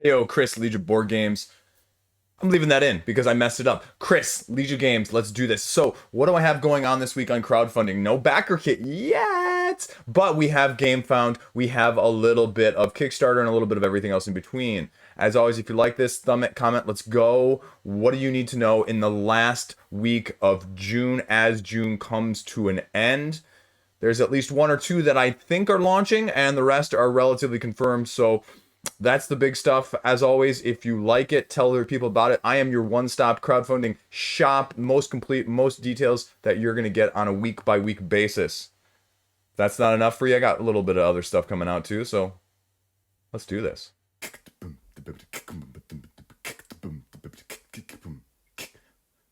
Yo, Chris, Liege Board Games. I'm leaving that in because I messed it up. Chris, Liege Games, let's do this. So, what do I have going on this week on crowdfunding? No backer kit yet, but we have Game Found. We have a little bit of Kickstarter and a little bit of everything else in between. As always, if you like this, thumb it, comment, let's go. What do you need to know in the last week of June as June comes to an end? There's at least one or two that I think are launching, and the rest are relatively confirmed. So, that's the big stuff. As always, if you like it, tell other people about it. I am your one-stop crowdfunding shop, most complete, most details that you're going to get on a week-by-week basis. If that's not enough for you, I got a little bit of other stuff coming out too, so let's do this.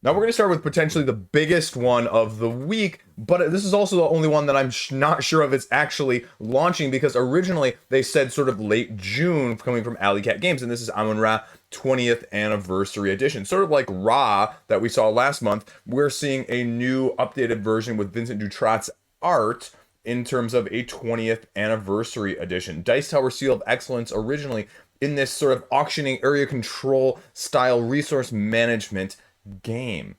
Now we're going to start with potentially the biggest one of the week, but this is also the only one that I'm not sure of it's actually launching, because originally they said sort of late June coming from Alley Cat Games, and this is Amun-Re 20th Anniversary Edition. Sort of like Ra that we saw last month, we're seeing a new updated version with Vincent Dutrot's art in terms of a 20th Anniversary Edition. Dice Tower Seal of Excellence originally in this sort of auctioning area control style resource management game.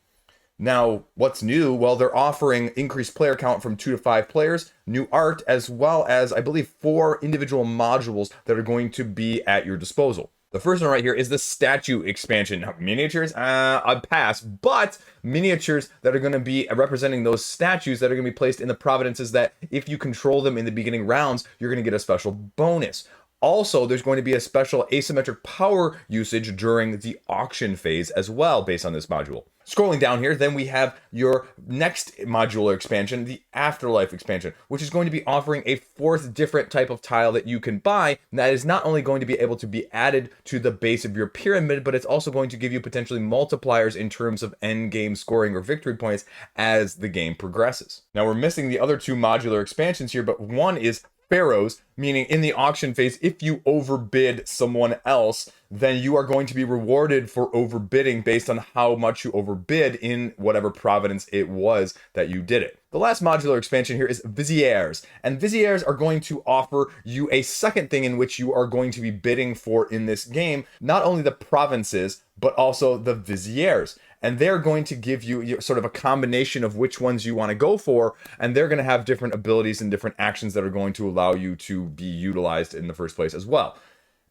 Now, what's new? Well, they're offering increased player count from 2 to 5 players, new art, as well as, I believe, 4 individual modules that are going to be at your disposal. The first one right here is the statue expansion. Now, miniatures, I'd pass, but miniatures that are going to be representing those statues that are going to be placed in the providences that if you control them in the beginning rounds, you're going to get a special bonus. Also, there's going to be a special asymmetric power usage during the auction phase as well, based on this module. Scrolling down here, then we have your next modular expansion, the Afterlife expansion, which is going to be offering a 4th different type of tile that you can buy. That is not only going to be able to be added to the base of your pyramid, but it's also going to give you potentially multipliers in terms of end game scoring or victory points as the game progresses. Now, we're missing the other 2 modular expansions here, but one is Pharaohs, meaning in the auction phase, if you overbid someone else, then you are going to be rewarded for overbidding based on how much you overbid in whatever providence it was that you did it. The last modular expansion here is Viziers, and Viziers are going to offer you a second thing in which you are going to be bidding for in this game, not only the provinces, but also the Viziers. And they're going to give you sort of a combination of which ones you want to go for, and they're going to have different abilities and different actions that are going to allow you to be utilized in the first place as well.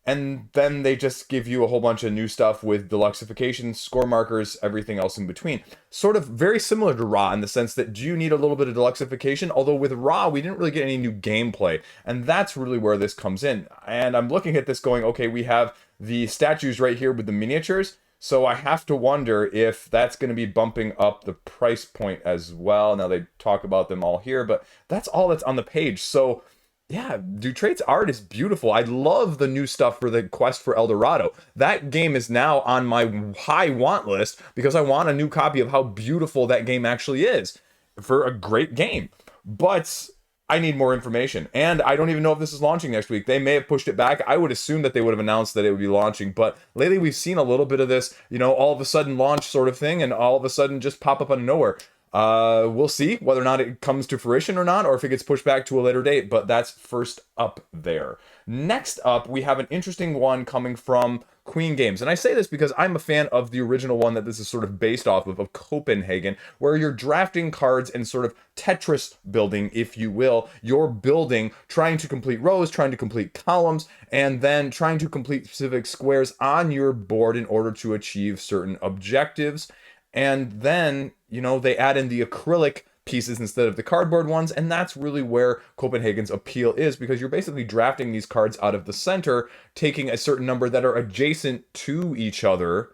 And then they just give you a whole bunch of new stuff with deluxification, score markers, everything else in between. Sort of very similar to Ra in the sense that do you need a little bit of deluxification? Although with Ra, we didn't really get any new gameplay, and that's really where this comes in. And I'm looking at this going, okay, we have the statues right here with the miniatures. So I have to wonder if that's going to be bumping up the price point as well. Now they talk about them all here, but that's all that's on the page. So yeah, Dutrate's art is beautiful. I love the new stuff for the Quest for El Dorado. That game is now on my high want list because I want a new copy of how beautiful that game actually is for a great game. But I need more information, and I don't even know if this is launching next week. They may have pushed it back. I would assume that they would have announced that it would be launching, but lately we've seen a little bit of this, all of a sudden launch sort of thing, and all of a sudden just pop up out of nowhere. We'll see whether or not it comes to fruition or not, or if it gets pushed back to a later date, but that's first up there. Next up, we have an interesting one coming from Queen Games. And I say this because I'm a fan of the original one that this is sort of based off of Copenhagen, where you're drafting cards and sort of Tetris building, if you will. You're building, trying to complete rows, trying to complete columns, and then trying to complete specific squares on your board in order to achieve certain objectives. And then, they add in the acrylic pieces instead of the cardboard ones, and that's really where Copenhagen's appeal is, because you're basically drafting these cards out of the center, taking a certain number that are adjacent to each other,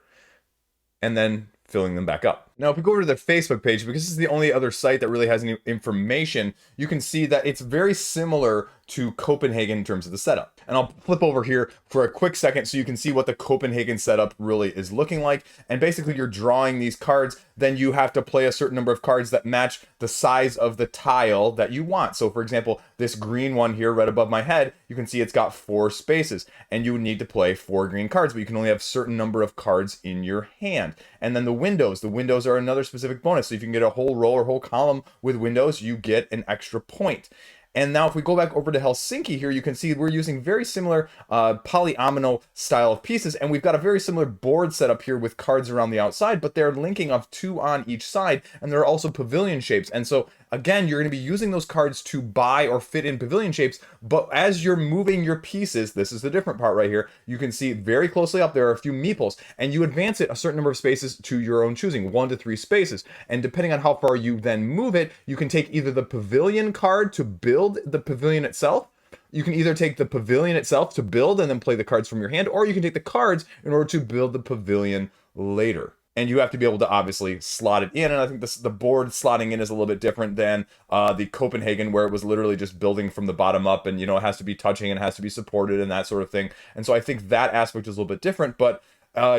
and then filling them back up. Now, if we go over to their Facebook page, because this is the only other site that really has any information, you can see that it's very similar to Copenhagen in terms of the setup. And I'll flip over here for a quick second so you can see what the Copenhagen setup really is looking like. And basically you're drawing these cards, then you have to play a certain number of cards that match the size of the tile that you want. So for example, this green one here right above my head, you can see it's got 4 spaces, and you would need to play 4 green cards, but you can only have a certain number of cards in your hand. And then the windows are another specific bonus. So if you can get a whole row or whole column with windows, you get an extra point. And now if we go back over to Helsinki here, you can see we're using very similar polyomino style of pieces, and we've got a very similar board set up here with cards around the outside, but they're linking of 2 on each side, and there are also pavilion shapes. And so again, you're going to be using those cards to buy or fit in pavilion shapes, but as you're moving your pieces, this is the different part right here, you can see very closely up there are a few meeples, and you advance it a certain number of spaces to your own choosing, 1 to 3 spaces. And depending on how far you then move it, you can take either the pavilion card to build the pavilion itself. You can either take the pavilion itself to build and then play the cards from your hand, or you can take the cards in order to build the pavilion later. And you have to be able to obviously slot it in, and I think the board slotting in is a little bit different than the Copenhagen, where it was literally just building from the bottom up, and it has to be touching and it has to be supported and that sort of thing. And so I think that aspect is a little bit different, but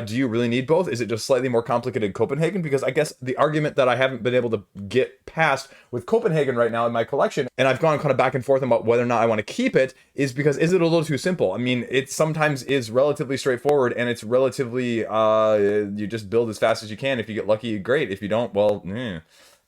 do you really need both? Is it just slightly more complicated in Copenhagen? Because I guess the argument that I haven't been able to get past with Copenhagen right now in my collection, and I've gone kind of back and forth about whether or not I want to keep it, is because is it a little too simple? I mean, it sometimes is relatively straightforward, and it's relatively, you just build as fast as you can. If you get lucky, great. If you don't, well, And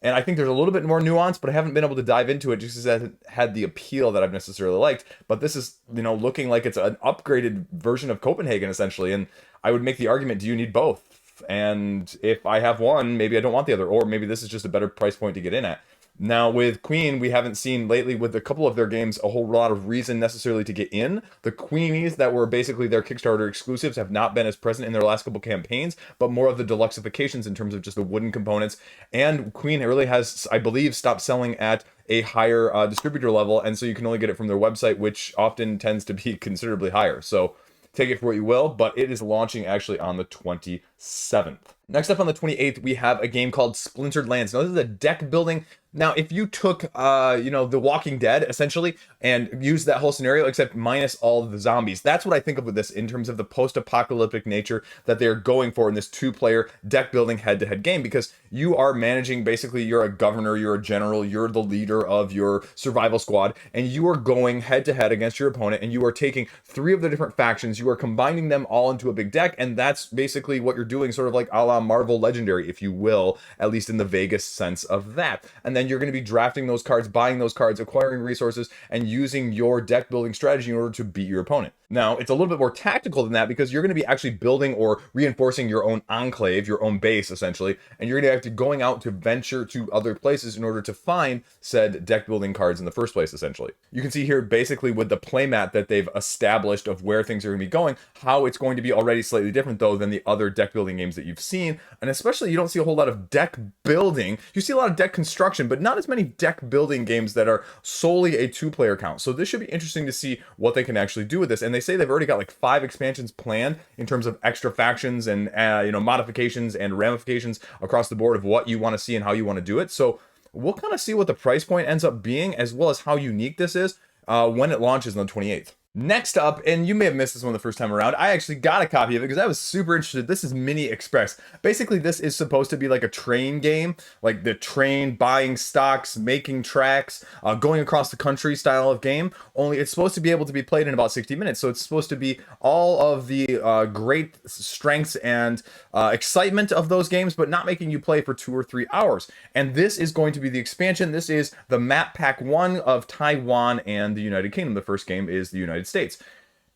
I think there's a little bit more nuance, but I haven't been able to dive into it just because it hasn't had the appeal that I've necessarily liked. But this is, looking like it's an upgraded version of Copenhagen, essentially. And I would make the argument, do you need both? And if I have one, maybe I don't want the other, or maybe this is just a better price point to get in at. Now, with Queen, we haven't seen lately with a couple of their games a whole lot of reason necessarily to get in. The Queenies that were basically their Kickstarter exclusives have not been as present in their last couple campaigns, but more of the deluxeifications in terms of just the wooden components. And Queen really has, I believe, stopped selling at a higher distributor level, and so you can only get it from their website, which often tends to be considerably higher. So take it for what you will, but it is launching actually on the 27th. Next up on the 28th, we have a game called Splintered Lands. Now, this is a deck building. Now, if you took, The Walking Dead, essentially, and used that whole scenario, except minus all of the zombies, that's what I think of with this in terms of the post-apocalyptic nature that they're going for in this 2-player deck building head-to-head game, because you are managing, basically, you're a governor, you're a general, you're the leader of your survival squad, and you are going head-to-head against your opponent, and you are taking 3 of the different factions, you are combining them all into a big deck, and that's basically what you're doing, sort of like a la Marvel Legendary, if you will, at least in the vaguest sense of that. And then you're going to be drafting those cards, buying those cards, acquiring resources, and using your deck building strategy in order to beat your opponent. Now, it's a little bit more tactical than that, because you're going to be actually building or reinforcing your own enclave, your own base, essentially, and you're going to have to going out to venture to other places in order to find said deck building cards in the first place, essentially. You can see here, basically, with the playmat that they've established of where things are going to be going, how it's going to be already slightly different, though, than the other deck building games that you've seen, and especially you don't see a whole lot of deck building. You see a lot of deck construction, but not as many deck building games that are solely a 2-player count. So this should be interesting to see what they can actually do with this. And they say they've already got like 5 expansions planned in terms of extra factions and modifications and ramifications across the board of what you want to see and how you want to do it. So we'll kind of see what the price point ends up being, as well as how unique this is when it launches on the 28th. Next up, and you may have missed this one the first time around, I actually got a copy of it because I was super interested. This is Mini Express. Basically, this is supposed to be like a train game, like the train buying stocks, making tracks, going across the country style of game, only it's supposed to be able to be played in about 60 minutes. So it's supposed to be all of the great strengths and excitement of those games, but not making you play for 2 or 3 hours. And this is going to be the expansion. This is the Map Pack 1 of Taiwan and the United Kingdom. The first game is the United States.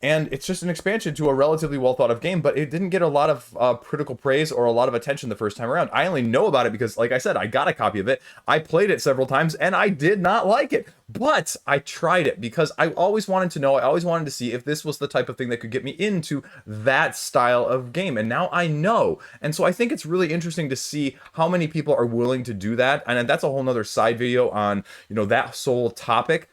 And it's just an expansion to a relatively well thought of game, but it didn't get a lot of critical praise or a lot of attention the first time around. I only know about it because, like I said, I got a copy of it. I played it several times and I did not like it, but I tried it because I always wanted to know, I always wanted to see if this was the type of thing that could get me into that style of game. And now I know. And so I think it's really interesting to see how many people are willing to do that. And that's a whole nother side video on, that sole topic.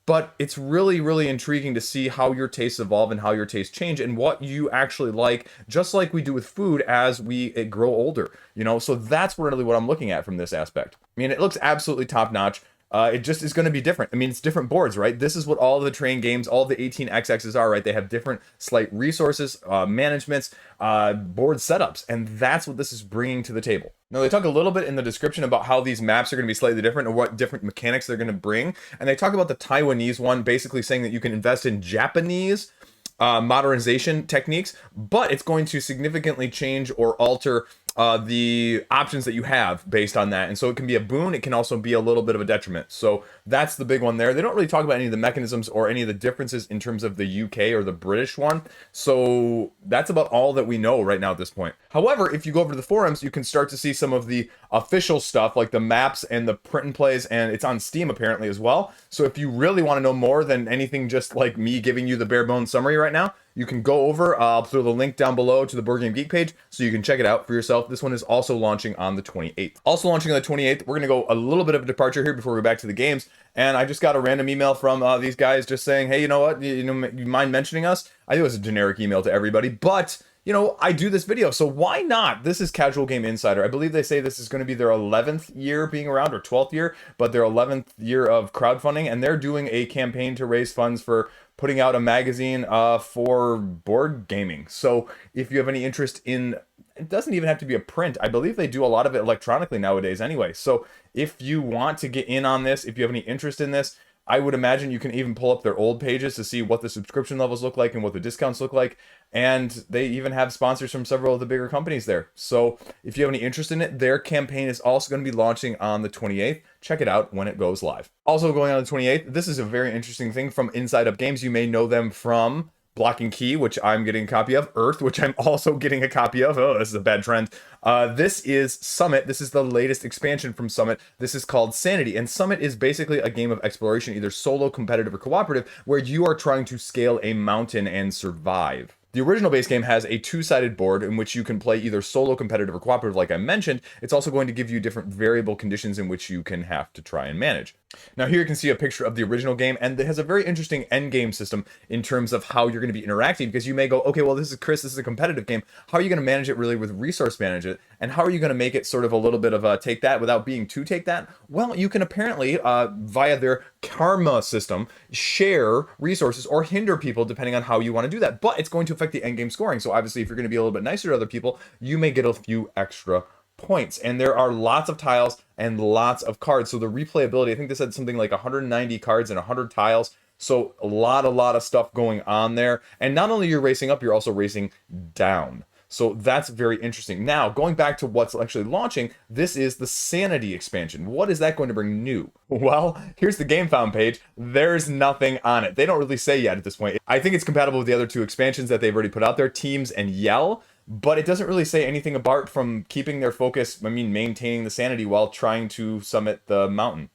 But it's really, really intriguing to see how your tastes evolve and how your tastes change and what you actually like, just like we do with food as we grow older, So that's really what I'm looking at from this aspect. I mean, it looks absolutely top notch. It just is going to be different. I mean, it's different boards, right? This is what all the train games, all the 18xx's are, right? They have different slight resources, managements, board setups, and that's what this is bringing to the table. Now, they talk a little bit in the description about how these maps are going to be slightly different or what different mechanics they're going to bring. And they talk about the Taiwanese one, basically saying that you can invest in Japanese modernization techniques, but it's going to significantly change or alter the options that you have based on that. And so it can be a boon, it can also be a little bit of a detriment. So that's the big one there. They don't really talk about any of the mechanisms or any of the differences in terms of the UK or the British one. So that's about all that we know right now at this point. However, if you go over to the forums, you can start to see some of the official stuff like the maps and the print and plays, and it's on Steam apparently as well. So if you really want to know more than anything just like me giving you the bare bones summary right now, you can go over, I'll throw the link down below to the Board Game Geek page so you can check it out for yourself. This one is also launching on the 28th. Also launching on the 28th, we're going to go a little bit of a departure here before we go back to the games. And I just got a random email from these guys just saying, hey, you know what, you mind mentioning us? I think it was a generic email to everybody, but you know, I do this video, so why not? This is Casual Game Insider. I believe they say this is going to be their 11th year being around, or 12th year, but their 11th year of crowdfunding, and they're doing a campaign to raise funds for putting out a magazine for board gaming. So if you have any interest in, it doesn't even have to be a print. I believe they do a lot of it electronically nowadays anyway. So if you want to get in on this, if you have any interest in this, I would imagine you can even pull up their old pages to see what the subscription levels look like and what the discounts look like. And they even have sponsors from several of the bigger companies there. So if you have any interest in it, their campaign is also going to be launching on the 28th. Check it out when it goes live. Also going on the 28th, this is a very interesting thing from Inside Up Games. You may know them from Block and Key, which I'm getting a copy of, Earth, which I'm also getting a copy of. Oh, this is a bad trend. This is Summit. This is the latest expansion from Summit. This is called Sanity, and Summit is basically a game of exploration, either solo, competitive, or cooperative, where you are trying to scale a mountain and survive. The original base game has a two-sided board in which you can play either solo, competitive, or cooperative, like I mentioned. It's also going to give you different variable conditions in which you can have to try and manage. Now here you can see a picture of the original game, and it has a very interesting end game system in terms of how you're going to be interacting, because you may go, okay, well, this is Chris, this is a competitive game. How are you going to manage it really with resource manage it? And how are you going to make it sort of a little bit of a take that without being too take that? Well, you can apparently, via their karma system, share resources or hinder people depending on how you want to do that. But it's going to affect the end game scoring. So obviously, if you're going to be a little bit nicer to other people, you may get a few extra points. And there are lots of tiles and lots of cards. So the replayability, I think they said something like 190 cards and 100 tiles. So a lot of stuff going on there. And not only you're racing up, you're also racing down. So that's very interesting. Now, going back to what's actually launching, this is the Sanity expansion. What is that going to bring new? Well, here's the GameFound page. There's nothing on it. They don't really say yet at this point. I think it's compatible with the other two expansions that they've already put out there, Teams and Yell, but it doesn't really say anything apart from keeping their focus, maintaining the sanity while trying to summit the mountain.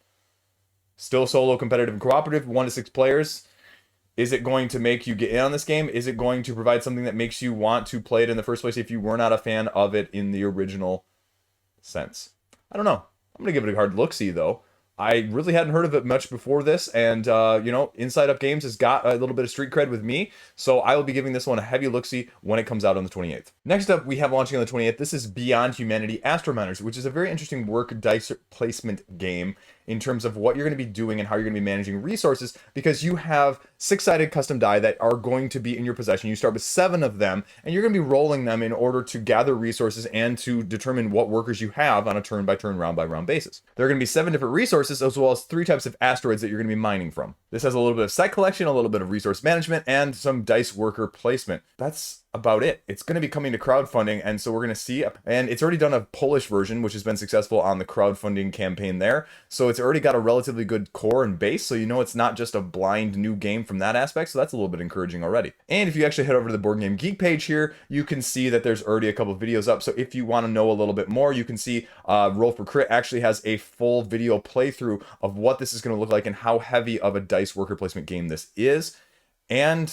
Still solo, competitive, and cooperative, 1 to 6 players. Is it going to make you get in on this game? Is it going to provide something that makes you want to play it in the first place if you were not a fan of it in the original sense? I don't know. I'm going to give it a hard look-see, though. I really hadn't heard of it much before this, and, you know, Inside Up Games has got a little bit of street cred with me, so I will be giving this one a heavy look-see when it comes out on the 28th. Next up, we have launching on the 28th. This is Beyond Humanity Astrominers, which is a very interesting work dice placement game in terms of what you're going to be doing and how you're going to be managing resources, because you have 6-sided custom die that are going to be in your possession. You start with 7 of them, and you're going to be rolling them in order to gather resources and to determine what workers you have on a turn-by-turn, round-by-round basis. There are going to be 7 different resources, as well as 3 types of asteroids that you're going to be mining from. This has a little bit of set collection, a little bit of resource management, and some dice worker placement. That's about it. It's going to be coming to crowdfunding, and so we're going to see, and it's already done a Polish version, which has been successful on the crowdfunding campaign there, so it's already got a relatively good core and base, so you know it's not just a blind new game from that aspect, so that's a little bit encouraging already. And if you actually head over to the Board Game Geek page here, you can see that there's already a couple of videos up, so if you want to know a little bit more, you can see Roll for Crit actually has a full video playthrough of what this is going to look like and how heavy of a dice worker placement game this is. And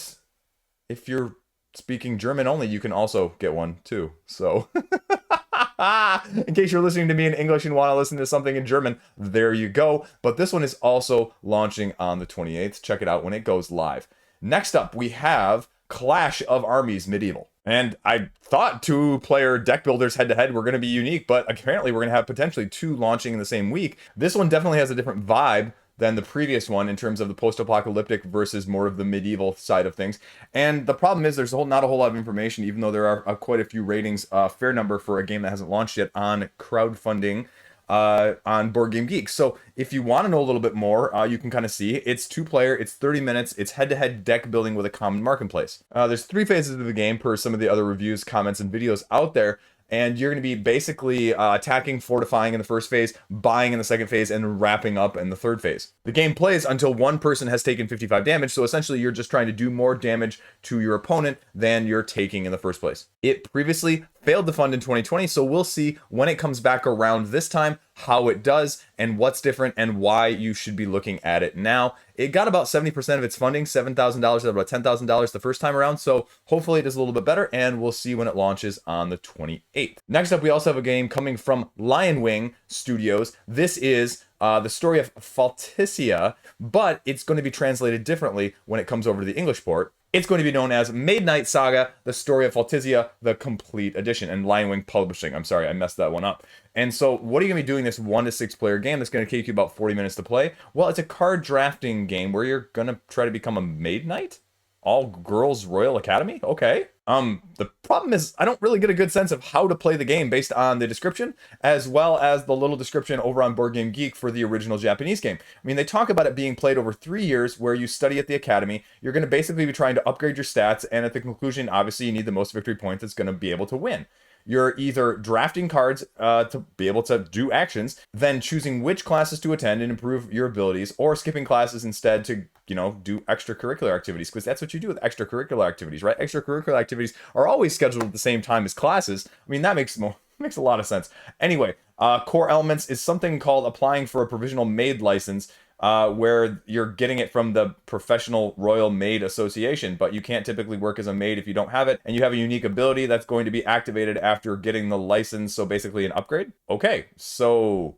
if you're speaking German only, you can also get one too. So in case you're listening to me in English and want to listen to something in German, there you go. But this one is also launching on the 28th. Check it out when it goes live. Next up, we have Clash of Armies Medieval. And I thought 2-player deck builders head-to-head were going to be unique, but apparently we're going to have potentially 2 launching in the same week. This one definitely has a different vibe than the previous one in terms of the post-apocalyptic versus more of the medieval side of things. And the problem is there's not a whole lot of information, even though there are quite a few ratings, fair number for a game that hasn't launched yet on crowdfunding on Board Game Geek. So if you want to know a little bit more, you can kind of see it's 2-player, it's 30 minutes, it's head-to-head deck building with a common marketplace. There's 3 phases of the game per some of the other reviews, comments, and videos out there. and you're going to be basically attacking, fortifying in the first phase, buying in the second phase, and wrapping up in the third phase. The game plays until one person has taken 55 damage, so essentially you're just trying to do more damage to your opponent than you're taking in the first place. It previously failed to fund in 2020, so we'll see when it comes back around this time how it does and what's different and why you should be looking at it now. It got about 70% of its funding, $7,000 about $10,000 the first time around, so hopefully it does a little bit better, and we'll see when it launches on the 28th. Next up, we also have a game coming from Lionwing Studios. This is the story of Falticia, but it's going to be translated differently when it comes over to the English port. It's going to be known as Maid Saga, the story of Falticia, the complete edition, and Lionwing Publishing. I'm sorry, I messed that one up. And so what are you going to be doing this 1 to 6 player game that's going to take you about 40 minutes to play? Well, it's a card drafting game where you're going to try to become a Maid Knight? All girls Royal Academy? Okay. The problem is I don't really get a good sense of how to play the game based on the description, as well as the little description over on Board Game Geek for the original Japanese game. I mean, they talk about it being played over 3 years where you study at the academy. You're going to basically be trying to upgrade your stats, and at the conclusion, obviously, you need the most victory points that's going to be able to win. You're either drafting cards to be able to do actions, then choosing which classes to attend and improve your abilities, or skipping classes instead to, do extracurricular activities, because that's what you do with extracurricular activities, right? Extracurricular activities are always scheduled at the same time as classes. I mean, that makes a lot of sense. Anyway, core elements is something called applying for a provisional maid license, where you're getting it from the Professional Royal Maid Association, but you can't typically work as a maid if you don't have it, and you have a unique ability that's going to be activated after getting the license, so basically an upgrade. Okay, so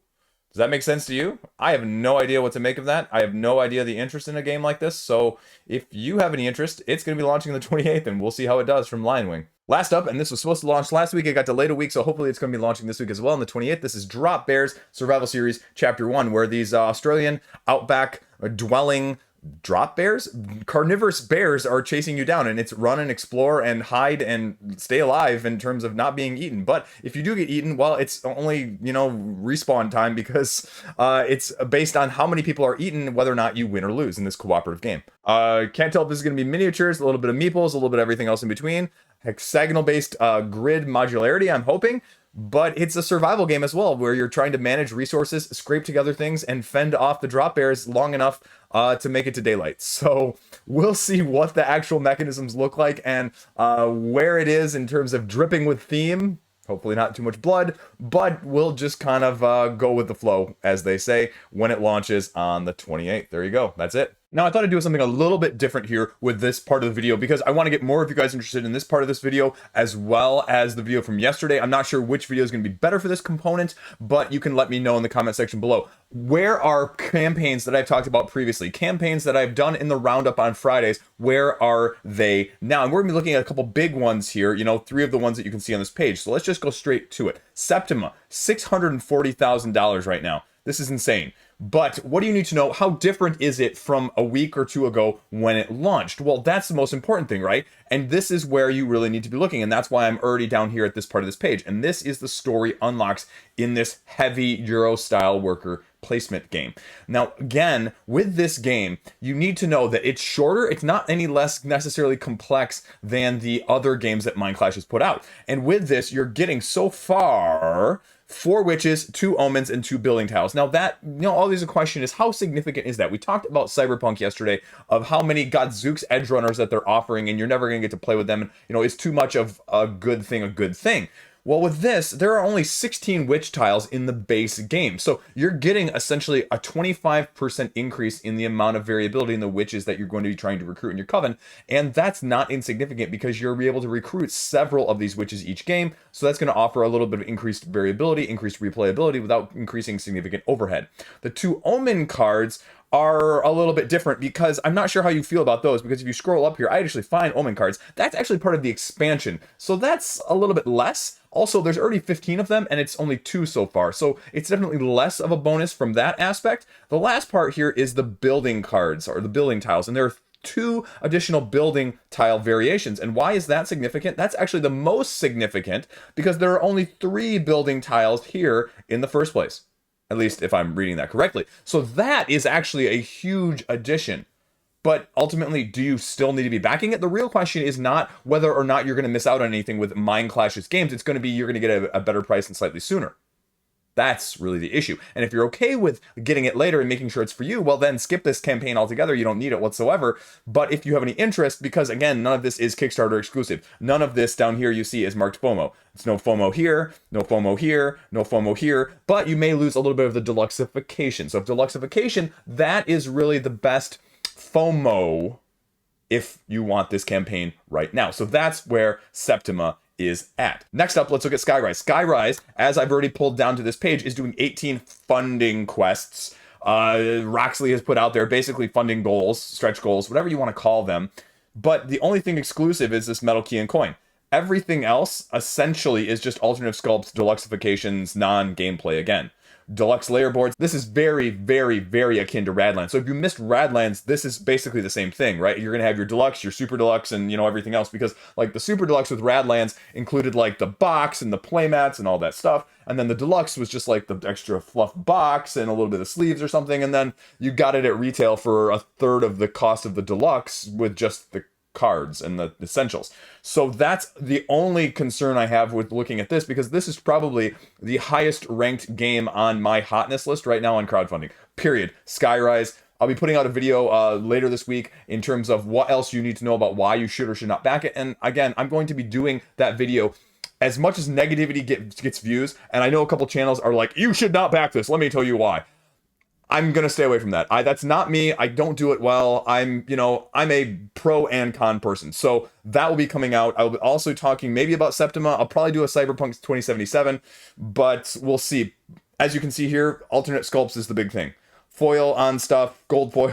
does that make sense to you? I have no idea what to make of that. I have no idea the interest in a game like this, so if you have any interest, it's going to be launching on the 28th, and we'll see how it does from Lionwing. Last up, and this was supposed to launch last week, it got delayed a week, so hopefully it's going to be launching this week as well on the 28th. This is Drop Bears Survival Series Chapter 1, where these Australian outback dwelling drop bears, carnivorous bears, are chasing you down, and it's run and explore and hide and stay alive in terms of not being eaten. But if you do get eaten, well, it's only, respawn time, because it's based on how many people are eaten, whether or not you win or lose in this cooperative game. Can't tell if this is going to be miniatures, a little bit of meeples, a little bit of everything else in between. Hexagonal based grid modularity, I'm hoping. But it's a survival game as well, where you're trying to manage resources, scrape together things, and fend off the drop bears long enough to make it to daylight. So we'll see what the actual mechanisms look like and where it is in terms of dripping with theme. Hopefully not too much blood, but we'll just kind of go with the flow, as they say, when it launches on the 28th. There you go. That's it. Now, I thought I'd do something a little bit different here with this part of the video, because I want to get more of you guys interested in this part of this video, as well as the video from yesterday. I'm not sure which video is going to be better for this component, but you can let me know in the comment section below. Where are campaigns that I've talked about previously? Campaigns that I've done in the roundup on Fridays, where are they now? And we're going to be looking at a couple big ones here, 3 of the ones that you can see on this page. So let's just go straight to it. Septima, $640,000 right now. This is insane. But what do you need to know? How different is it from a week or two ago when it launched? Well, that's the most important thing, right? And this is where you really need to be looking. And that's why I'm already down here at this part of this page. And this is the story unlocks in this heavy Euro style worker placement game. Now, again, with this game, you need to know that it's shorter. It's not any less necessarily complex than the other games that Mindclash has put out. And with this, you're getting so far 4 witches, 2 omens, and 2 building tiles. Now that, always a question is, how significant is that? We talked about Cyberpunk yesterday, of how many Godzooks edge runners that they're offering, and you're never going to get to play with them. And, is too much of a good thing. Well, with this, there are only 16 witch tiles in the base game. So you're getting essentially a 25% increase in the amount of variability in the witches that you're going to be trying to recruit in your coven. And that's not insignificant, because you're able to recruit several of these witches each game. So that's going to offer a little bit of increased variability, increased replayability without increasing significant overhead. The 2 omen cards are a little bit different, because I'm not sure how you feel about those, because if you scroll up here, I actually find omen cards. That's actually part of the expansion. So that's a little bit less. Also, there's already 15 of them, and it's only 2 so far. So it's definitely less of a bonus from that aspect. The last part here is the building cards, or the building tiles. And there are 2 additional building tile variations. And why is that significant? That's actually the most significant, because there are only 3 building tiles here in the first place. At least if I'm reading that correctly. So that is actually a huge addition. But ultimately, do you still need to be backing it? The real question is not whether or not you're going to miss out on anything with Mind Clash's games. It's going to be you're going to get a better price and slightly sooner. That's really the issue. And if you're okay with getting it later and making sure it's for you, well, then skip this campaign altogether. You don't need it whatsoever. But if you have any interest, because again, none of this is Kickstarter exclusive. None of this down here you see is marked FOMO. It's no FOMO here, no FOMO here, no FOMO here. But you may lose a little bit of the deluxeification. So if deluxeification, that is really the best FOMO if you want this campaign right now. So that's where Septima is at. Next up, let's look at Skyrise. Skyrise, as I've already pulled down to this page, is doing 18 funding quests. Roxley has put out there basically funding goals, stretch goals, whatever you want to call them. But the only thing exclusive is this metal key and coin. Everything else essentially is just alternative sculpts, deluxeifications, non-gameplay again. Deluxe layer boards. This is very, very, very akin to Radlands. So if you missed Radlands, this is basically the same thing, right? You're going to have your deluxe, your super deluxe, and everything else, because like the super deluxe with Radlands included like the box and the playmats and all that stuff. And then the deluxe was just like the extra fluff box and a little bit of sleeves or something. And then you got it at retail for a third of the cost of the deluxe with just the cards and the essentials. So that's the only concern I have with looking at this, because this is probably the highest ranked game on my hotness list right now on crowdfunding, period. Skyrise. I'll be putting out a video later this week in terms of what else you need to know about why you should or should not back it. And again, I'm going to be doing that video. As much as negativity gets views, and I know a couple channels are like, you should not back this, let me tell you why. I'm going to stay away from that. That's not me. I don't do it well. I'm a pro and con person. So that will be coming out. I'll be also talking maybe about Septima. I'll probably do a Cyberpunk 2077, but we'll see. As you can see here, alternate sculpts is the big thing. Foil on stuff, gold foil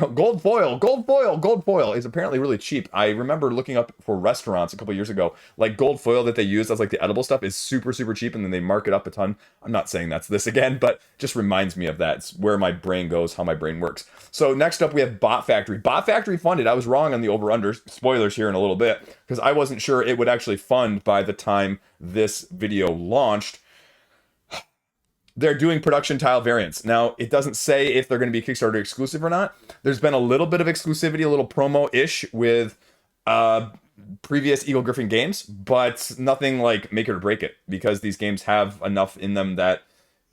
is apparently really cheap. I remember looking up for restaurants a couple years ago, like gold foil that they use as like the edible stuff is super, super cheap, and then they mark it up a ton. I'm not saying that's this again, but just reminds me of that. It's where my brain goes, how my brain works. So next up we have Bot Factory. Bot Factory funded. I was wrong on the over-unders. Spoilers here in a little bit, because I wasn't sure it would actually fund by the time this video launched. They're doing production tile variants. Now, it doesn't say if they're going to be Kickstarter exclusive or not. There's been a little bit of exclusivity, a little promo-ish with previous Eagle Griffin games, but nothing like make it or break it, because these games have enough in them that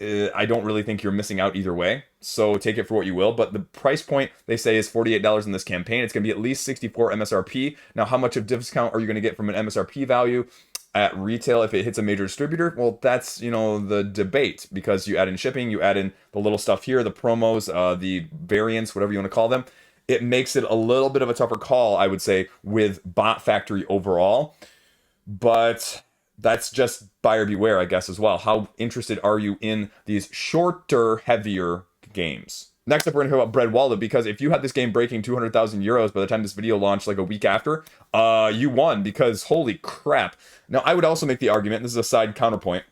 I don't really think you're missing out either way. So take it for what you will. But the price point, they say, is $48 in this campaign. It's going to be at least 64 MSRP. Now, how much of discount are you going to get from an MSRP value at retail if it hits a major distributor? Well, that's, the debate, because you add in shipping, you add in the little stuff here, the promos, the variants, whatever you want to call them. It makes it a little bit of a tougher call, I would say, with Bot Factory overall. But that's just buyer beware, I guess, as well. How interested are you in these shorter, heavier games? Next up, we're going to talk about Bretwalda, because if you had this game breaking 200,000 euros by the time this video launched, like a week after, you won, because holy crap. Now, I would also make the argument, this is a side counterpoint,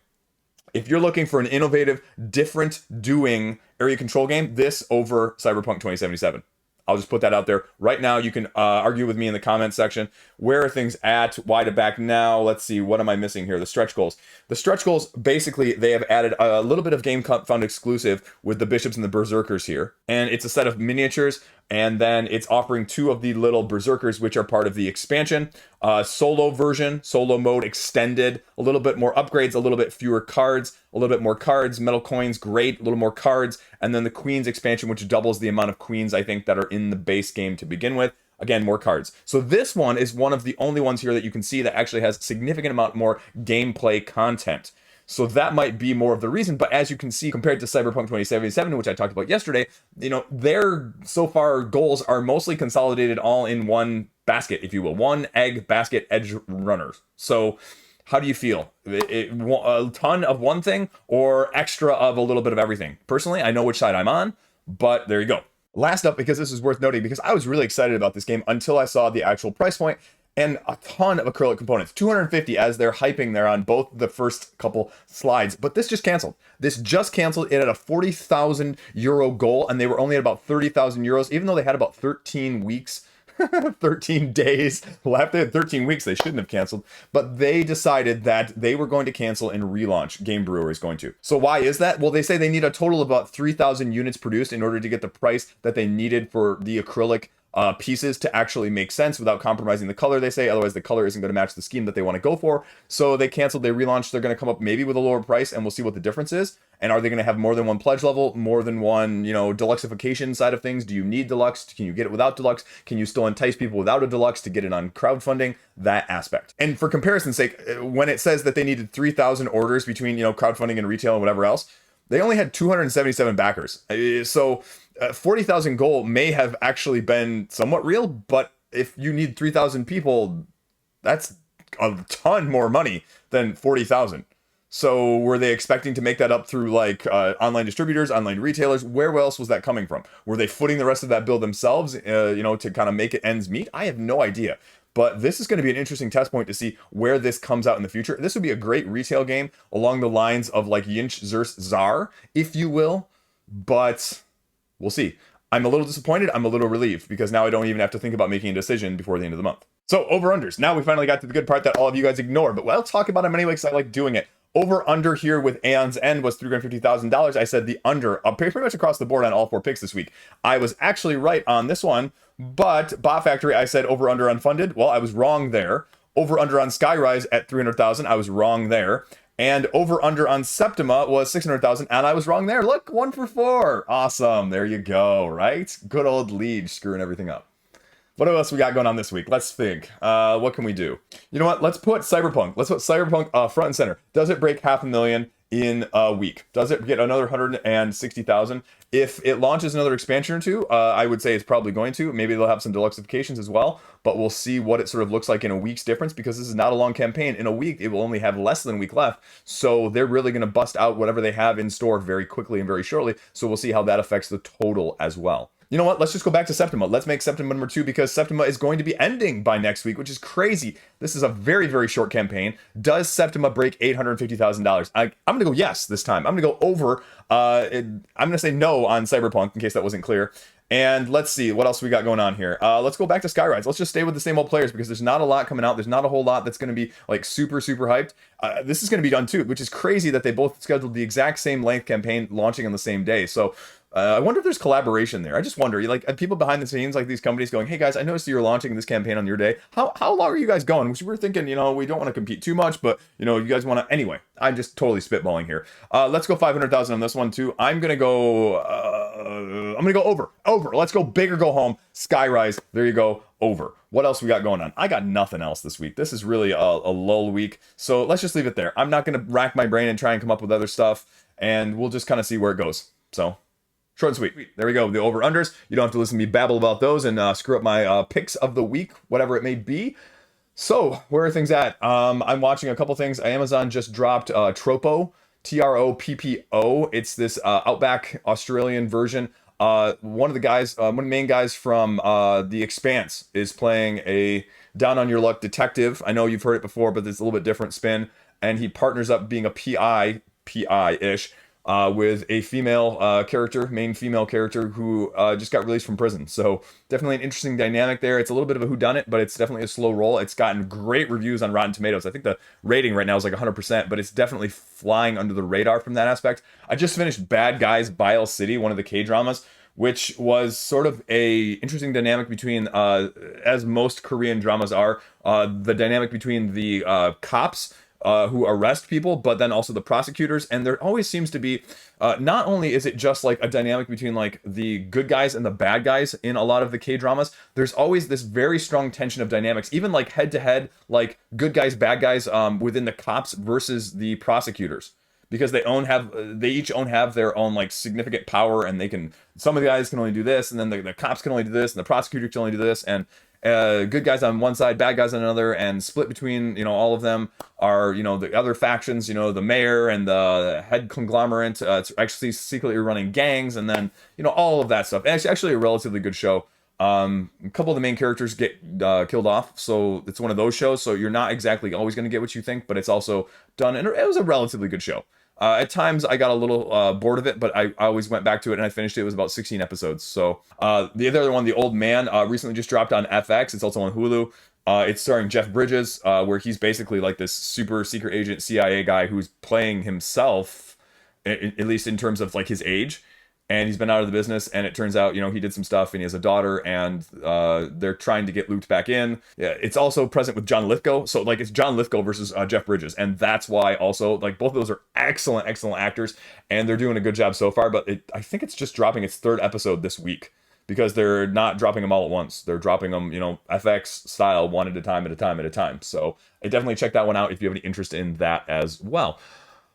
if you're looking for an innovative, different doing area control game, this over Cyberpunk 2077. I'll just put that out there right now. You can argue with me in the comments section. Where are things at? Why to back now? Let's see. What am I missing here? The stretch goals. The stretch goals, basically, they have added a little bit of Game Fund exclusive with the Bishops and the Berserkers here. And it's a set of miniatures. And then it's offering 2 of the little Berserkers, which are part of the expansion. Solo version, solo mode extended, a little bit more upgrades, a little bit fewer cards, a little bit more cards, metal coins, great, a little more cards. And then the Queens expansion, which doubles the amount of Queens, I think, that are in the base game to begin with. Again, more cards. So this one is one of the only ones here that you can see that actually has significant amount more gameplay content. So that might be more of the reason. But as you can see, compared to Cyberpunk 2077, which I talked about yesterday, their so far goals are mostly consolidated all in one basket, if you will. One egg basket edge runners. So how do you feel? A ton of one thing or extra of a little bit of everything? Personally, I know which side I'm on, but there you go. Last up, because this is worth noting, because I was really excited about this game until I saw the actual price point, and a ton of acrylic components. 250 as they're hyping there on both the first couple slides. But this just canceled. This just canceled. It had a 40,000 euro goal, and they were only at about 30,000 euros, even though they had about 13 weeks, 13 days left. They had 13 weeks. They shouldn't have canceled. But they decided that they were going to cancel and relaunch. Game Brewer is going to. So why is that? Well, they say they need a total of about 3,000 units produced in order to get the price that they needed for the acrylic pieces to actually make sense without compromising the color, they say. Otherwise, the color isn't going to match the scheme that they want to go for. So they canceled, they relaunched. They're going to come up maybe with a lower price, and we'll see what the difference is. And are they going to have more than one pledge level, more than one, deluxeification side of things? Do you need deluxe? Can you get it without deluxe? Can you still entice people without a deluxe to get it on crowdfunding? That aspect. And for comparison's sake, when it says that they needed 3,000 orders between, crowdfunding and retail and whatever else, they only had 277 backers. So 40,000 goal may have actually been somewhat real, but if you need 3,000 people, that's a ton more money than 40,000. So were they expecting to make that up through online distributors, online retailers? Where else was that coming from? Were they footing the rest of that bill themselves, to kind of make it ends meet? I have no idea. But this is going to be an interesting test point to see where this comes out in the future. This would be a great retail game along the lines of like Yinch Zers Czar, if you will. But we'll see. I'm a little disappointed. I'm a little relieved because now I don't even have to think about making a decision before the end of the month. So over-unders. Now we finally got to the good part that all of you guys ignore. But I'll talk about them anyway because I like doing it. Over-under here with Aeon's End was $350,000. I said the under pretty much across the board on all 4 picks this week. I was actually right on this one. But Bot Factory, I said over-under unfunded. Well, I was wrong there. Over-under on Skyrise at 300,000. I was wrong there. And over-under on Septima was 600,000. And I was wrong there. Look, 1 for 4. Awesome. There you go, right? Good old Liege screwing everything up. What else we got going on this week? Let's think. What can we do? You know what? Let's put Cyberpunk. Let's put Cyberpunk front and center. Does it break 500,000 in a week? Does it get another 160,000? If it launches another expansion or two, I would say it's probably going to. Maybe they'll have some deluxeifications as well, but we'll see what it sort of looks like in a week's difference because this is not a long campaign. In a week, it will only have less than a week left, so they're really going to bust out whatever they have in store very quickly and very shortly, so we'll see how that affects the total as well. You know what? Let's just go back to Septima. Let's make Septima number 2 because Septima is going to be ending by next week, which is crazy. This is a very, very short campaign. Does Septima break $850,000? I'm going to go yes this time. I'm going to go over. I'm going to say no on Cyberpunk in case that wasn't clear. And let's see what else we got going on here. Let's go back to Skyrise. Let's just stay with the same old players because there's not a lot coming out. There's not a whole lot that's going to be like super, super hyped. This is going to be done too, which is crazy that they both scheduled the exact same length campaign launching on the same day. So I wonder if there's collaboration there. I just wonder, like people behind the scenes, like these companies going, hey guys, I noticed you're launching this campaign on your day. How long are you guys going? We were thinking, we don't want to compete too much, but you guys want to, anyway, I'm just totally spitballing here. Let's go 500,000 on this one too. I'm going to go over. Let's go big or go home. Skyrise. There you go. Over. What else we got going on? I got nothing else this week. This is really a lull week. So let's just leave it there. I'm not going to rack my brain and try and come up with other stuff, and we'll just kind of see where it goes. So short and sweet. There we go. The over-unders. You don't have to listen to me babble about those and screw up my picks of the week, whatever it may be. So where are things at? I'm watching a couple things. Amazon just dropped Troppo, Troppo. It's this Outback Australian version. One of the main guys from The Expanse is playing a down-on-your-luck detective. I know you've heard it before, but it's a little bit different spin. And he partners up being a PI-ish, with a female main female character who just got released from prison. So definitely an interesting dynamic there. It's a little bit of a whodunit, but it's definitely a slow roll. It's gotten great reviews on Rotten Tomatoes. I think the rating right now is like 100%, but it's definitely flying under the radar from that aspect. I just finished Bad Guys Bile City, one of the K-dramas, which was sort of a interesting dynamic between, as most Korean dramas are, the dynamic between the cops who arrest people, but then also the prosecutors. And there always seems to be, not only is it just like a dynamic between like the good guys and the bad guys in a lot of the K-dramas, there's always this very strong tension of dynamics, even like head to head, like good guys, bad guys within the cops versus the prosecutors. Because they each have their own like significant power, and some of the guys can only do this, and then the cops can only do this, and the prosecutor can only do this, and good guys on one side, bad guys on another, and split between all of them are the other factions, the mayor and the head conglomerate. It's actually secretly running gangs, and then all of that stuff. And it's actually a relatively good show. A couple of the main characters get killed off, so it's one of those shows. So you're not exactly always going to get what you think, but it's also done, and it was a relatively good show. At times I got a little bored of it, but I always went back to it and I finished it. It was about 16 episodes. So the other one, The Old Man, recently just dropped on FX. It's also on Hulu. It's starring Jeff Bridges, where he's basically like this super secret agent CIA guy who's playing himself, at least in terms of like his age. and he's been out of the business, and it turns out, you know, he did some stuff and he has a daughter, and they're trying to get looped back in. Yeah, it's also present with John Lithgow, so like it's John Lithgow versus Jeff Bridges, and that's why also like both of those are excellent actors, and they're doing a good job so far. But I think it's just dropping its third episode this week, because they're not dropping them all at once. They're dropping them, you know, FX style, one at a time. So I definitely check that one out if you have any interest in that as well.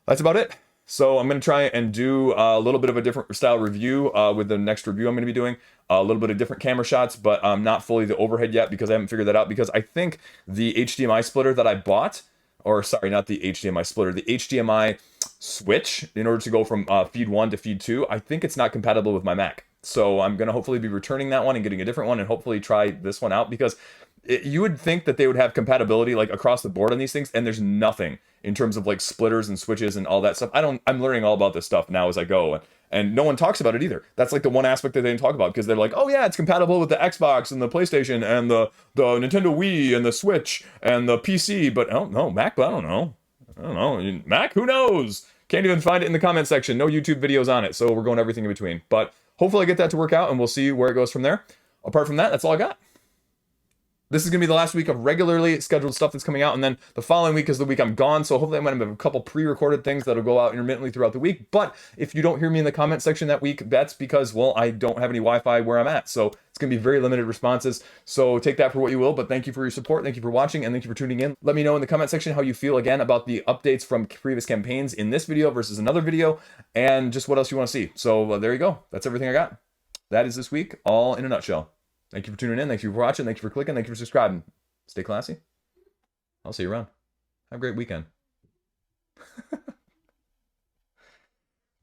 That's about it. So I'm going to try and do a little bit of a different style review with the next review I'm going to be doing. A little bit of different camera shots, but not fully the overhead yet, because I haven't figured that out. Because I think the HDMI splitter that I bought, or sorry, not the HDMI splitter, the HDMI switch, in order to go from feed 1 to feed 2, I think it's not compatible with my Mac. So I'm going to hopefully be returning that one and getting a different one, and hopefully try this one out, because you would think that they would have compatibility like across the board on these things, and there's nothing in terms of like splitters and switches and all that stuff. I'm learning all about this stuff now as I go, and no one talks about it either. That's like the one aspect that they didn't talk about, because they're like, oh yeah, it's compatible with the Xbox and the PlayStation and the Nintendo Wii and the Switch and the PC, but oh no, Mac, I don't know, Mac, who knows? Can't even find it in the comment section. No YouTube videos on it, so we're going everything in between. But hopefully I get that to work out, and we'll see where it goes from there. Apart from that, that's all I got. This is going to be the last week of regularly scheduled stuff that's coming out, and then the following week is the week I'm gone, so hopefully I'm going to have a couple pre-recorded things that'll go out intermittently throughout the week. But if you don't hear me in the comment section that week, that's because, well, I don't have any Wi-Fi where I'm at, so it's going to be very limited responses. So take that for what you will, but thank you for your support, thank you for watching, and thank you for tuning in. Let me know in the comment section how you feel, again, about the updates from previous campaigns in this video versus another video, and just what else you want to see. So there you go. That's everything I got. That is this week, all in a nutshell. Thank you for tuning in, thank you for watching, thank you for clicking, thank you for subscribing. Stay classy. I'll see you around. Have a great weekend.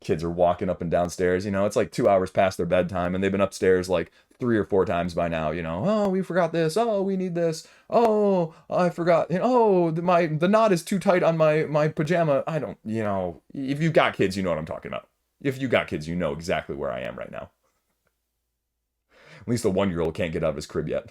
Kids are walking up and downstairs, you know, it's like 2 hours past their bedtime, and they've been upstairs like 3 or 4 times by now, you know. Oh, we forgot this. Oh, we need this. Oh, I forgot. Oh, the knot is too tight on my pajama. I don't, you know, if you've got kids, you know what I'm talking about. If you got kids, you know exactly where I am right now. At least the 1-year-old can't get out of his crib yet.